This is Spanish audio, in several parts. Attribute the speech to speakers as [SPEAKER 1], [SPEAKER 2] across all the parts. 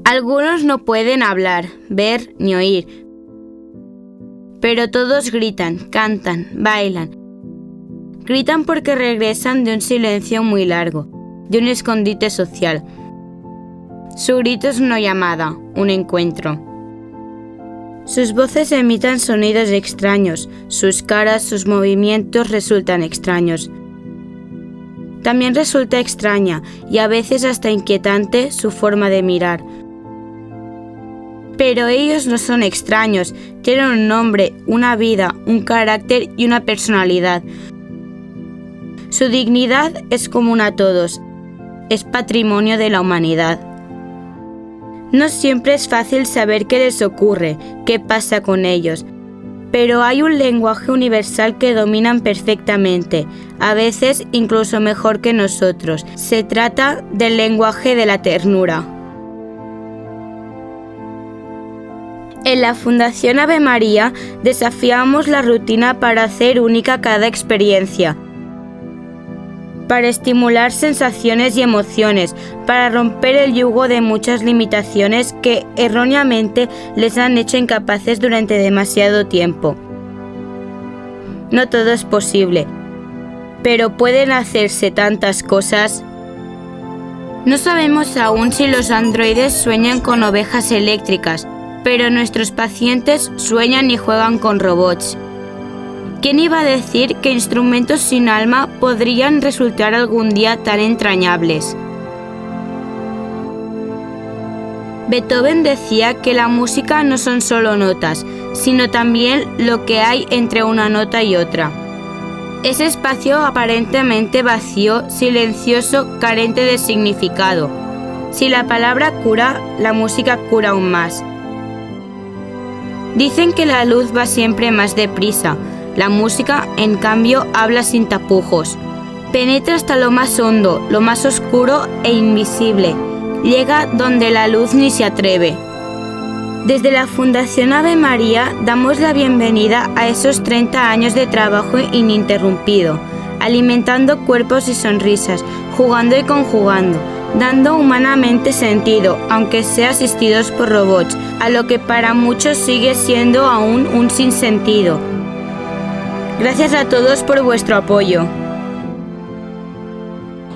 [SPEAKER 1] Algunos no pueden hablar, ver ni oír, pero todos gritan, cantan, bailan. Gritan porque regresan de un silencio muy largo, de un escondite social. Su grito es una llamada, un encuentro. Sus voces emiten sonidos extraños, sus caras, sus movimientos resultan extraños. También resulta extraña y a veces hasta inquietante su forma de mirar. Pero ellos no son extraños, tienen un nombre, una vida, un carácter y una personalidad. Su dignidad es común a todos, es patrimonio de la humanidad. No siempre es fácil saber qué les ocurre, qué pasa con ellos, pero hay un lenguaje universal que dominan perfectamente, a veces incluso mejor que nosotros. Se trata del lenguaje de la ternura. En la Fundación Ave María desafiamos la rutina para hacer única cada experiencia, para estimular sensaciones y emociones, para romper el yugo de muchas limitaciones que erróneamente les han hecho incapaces durante demasiado tiempo. No todo es posible, pero pueden hacerse tantas cosas. No sabemos aún si los androides sueñan con ovejas eléctricas, pero nuestros pacientes sueñan y juegan con robots. ¿Quién iba a decir que instrumentos sin alma podrían resultar algún día tan entrañables? Beethoven decía que la música no son solo notas, sino también lo que hay entre una nota y otra. Ese espacio aparentemente vacío, silencioso, carente de significado. Si la palabra cura, la música cura aún más. Dicen que la luz va siempre más deprisa. La música, en cambio, habla sin tapujos. Penetra hasta lo más hondo, lo más oscuro e invisible. Llega donde la luz ni se atreve. Desde la Fundación Ave María damos la bienvenida a esos 30 años de trabajo ininterrumpido, alimentando cuerpos y sonrisas, jugando y conjugando, dando humanamente sentido, aunque sea asistidos por robots, a lo que para muchos sigue siendo aún un sinsentido. Gracias a todos por vuestro apoyo.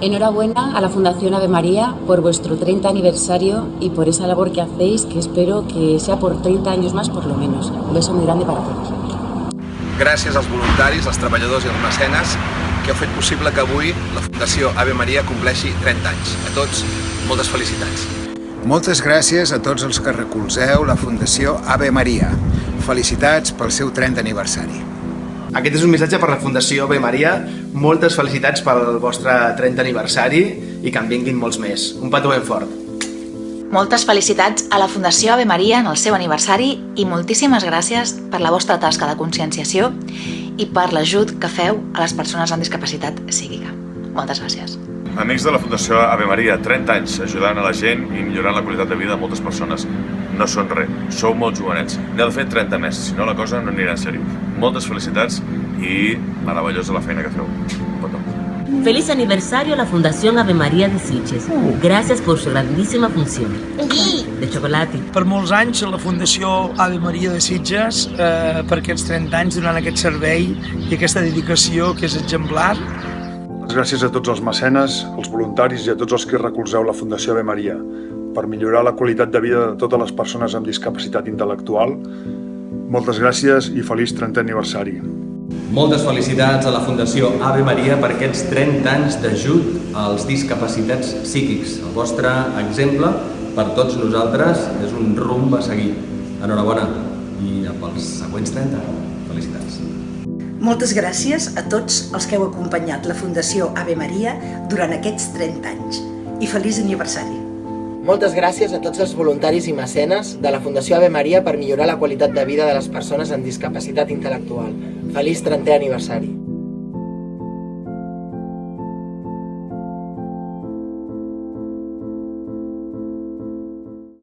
[SPEAKER 2] Enhorabuena a la Fundación Ave María por vuestro 30 aniversario y por esa labor que hacéis, que espero que sea por 30 años más por lo menos. Un beso muy grande para todos.
[SPEAKER 3] Gràcies als voluntaris, als treballadors i als mecenes que heu fet possible que avui la Fundació Ave Maria compleixi 30 anys. A tots, moltes felicitats.
[SPEAKER 4] Moltes gràcies a tots els que recolzeu la Fundació Ave Maria. Felicitats pel seu 30 aniversari.
[SPEAKER 5] Aquest és un missatge per la Fundació Ave Maria. Moltes felicitats pel vostre 30 aniversari i que en vinguin molts més. Un petó ben fort.
[SPEAKER 6] Moltes felicitats a la Fundació Ave Maria en el seu aniversari i moltíssimes gràcies per la vostra tasca de conscienciació i per l'ajut que feu a les persones amb discapacitat psíquica. Moltes gràcies.
[SPEAKER 7] Amics de la Fundació Ave Maria, 30 anys ajudant a la gent i millorant la qualitat de vida de moltes persones. No són res, sou molt jovenets. N'heu de fer 30 més, si no la cosa no anirà en sèrio. Moltes felicitats i meravellosa la feina que feu.
[SPEAKER 8] Feliz aniversario a la Fundación Ave María de Sitges. Gracias por su grandísima función. De chocolate.
[SPEAKER 9] Per molts anys a la Fundació Ave Maria de Sitges, per aquests 30 anys donant aquest servei i aquesta dedicació que és exemplar.
[SPEAKER 10] Gràcies a tots els mecenes, als voluntaris i a tots els que recolzeu la Fundació Ave Maria per millorar la qualitat de vida de totes les persones amb discapacitat intel·lectual. Moltes gràcies i feliç 30è aniversari.
[SPEAKER 11] Moltes felicitats a la Fundació Ave Maria per aquests 30 anys d'ajut als discapacitats psíquics. El vostre exemple per tots nosaltres és un rumb a seguir. Enhorabona i pels següents 30. Felicitats.
[SPEAKER 12] Moltes gràcies a tots els que heu acompanyat la Fundació Ave Maria durant aquests 30 anys i feliç aniversari.
[SPEAKER 13] Moltes gràcies a tots els voluntaris i mecenes de la Fundació Ave Maria per millorar la qualitat de vida de les persones amb discapacitat intel·lectual. Feliç 30è aniversari.